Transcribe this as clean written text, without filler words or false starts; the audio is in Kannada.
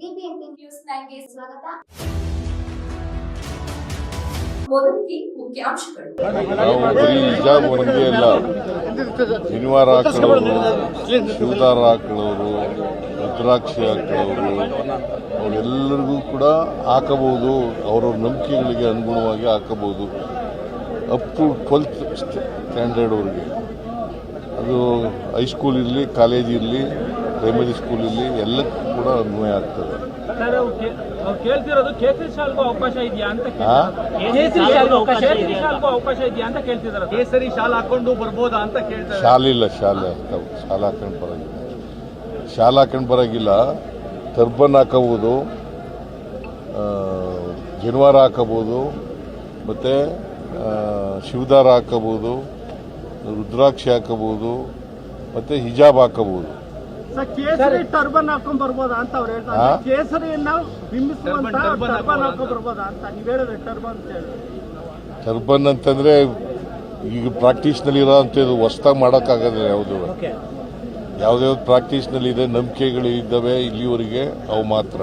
ಬಿಬಿಎಂಪಿ ನ್ಯೂಸ್ 9ಗೆ ಸ್ವಾಗತ. ಮೊದಲಿಗೆ ಮುಖ್ಯಾಂಶಗಳು. ಹಿಜಾಬ್ ಒಂದೇ ಅಲ್ಲ, ಶನಿವಾರ ಹಾಕೊಳ್ಳೋರು, ಶಿವದಾರ ಹಾಕೊಳ್ಳೋರು, ರುದ್ರಾಕ್ಷಿ ಹಾಕೊಳ್ಳೋರು ಅವರೆಲ್ಲರಿಗೂ ಕೂಡ ಹಾಕಬಹುದು. ಅವರವ್ರ ನಂಬಿಕೆಗಳಿಗೆ ಅನುಗುಣವಾಗಿ ಹಾಕಬಹುದು. ಅಪ್ ಟು 12th ಸ್ಟ್ಯಾಂಡರ್ಡ್ ಅವ್ರಿಗೆ, ಅದು ಹೈಸ್ಕೂಲ್ ಇರಲಿ, ಕಾಲೇಜ್ ಇರಲಿ, ಪ್ರೈಮರಿ ಸ್ಕೂಲ್ ಇರಲಿ, ಎಲ್ಲಕ್ಕೂ ಕೂಡ ಅನ್ವಯ ಆಗ್ತದೆ. ಕೇಳ್ತಿರೋದು ಕೇಸರಿ ಶಾಲ್ಗೂ ಅವಕಾಶ ಇದೆಯಾ ಅಂತ ಕೇಳ್ತಿದ್ದಾರೆ. ಕೇಸರಿ ಶಾಲ್ ಹಾಕೊಂಡು ಬರ್ಬೋದಾ ಅಂತ ಕೇಳ್ತಾರೆ. ಶಾಲೆ ಹಾಕೊಂಡು ಬರೋಂಗಿಲ್ಲ. ಶಾಲೆ ಹಾಕೊಂಡು ಬರೋಂಗಿಲ್ಲ. ಟರ್ಬನ್ ಹಾಕಬಹುದು, ಜನಿವಾರ ಹಾಕಬಹುದು, ಮತ್ತೆ ಶಿವದಾರ ಹಾಕಬಹುದು, ರುದ್ರಾಕ್ಷಿ ಹಾಕಬಹುದು, ಮತ್ತೆ ಹಿಜಾಬ್ ಹಾಕಬಹುದು. ಕೇಸರಿ ಟರ್ಬನ್ ಹಾಕೊಂಡ್ ಬರ್ಬೋದಾ ಅಂತ ಅವ್ರು ಹೇಳ್ತಾರೆ. ಕೇಸರಿಯನ್ನ ಬಿಂಬಿಸುವಂತ ಟರ್ಬನ್ ಹಾಕೊಂಡ್ ಬರ್ಬೋದಾ ಅಂತ ನೀವ್ ಹೇಳಿದ್ರೆ ಟರ್ಬನ್ ಅಂತ ಹೇಳಿ. ಟರ್ಬನ್ ಅಂತಂದ್ರೆ ಈಗ ಪ್ರಾಕ್ಟೀಸ್ ನಲ್ಲಿ ಇರೋ ಅಂತದ್ದು ಹೊಸದಾಗಿ ಮಾಡೋಕ್ಕಾಗಲ್ಲ. ಯಾವ್ದು ಪ್ರಾಕ್ಟೀಸ್ ನಲ್ಲಿ ಇದೆ, ನಂಬಿಕೆಗಳು ಇದ್ದಾವೆ ಇಲ್ಲಿವರೆಗೆ, ಅವು ಮಾತ್ರ.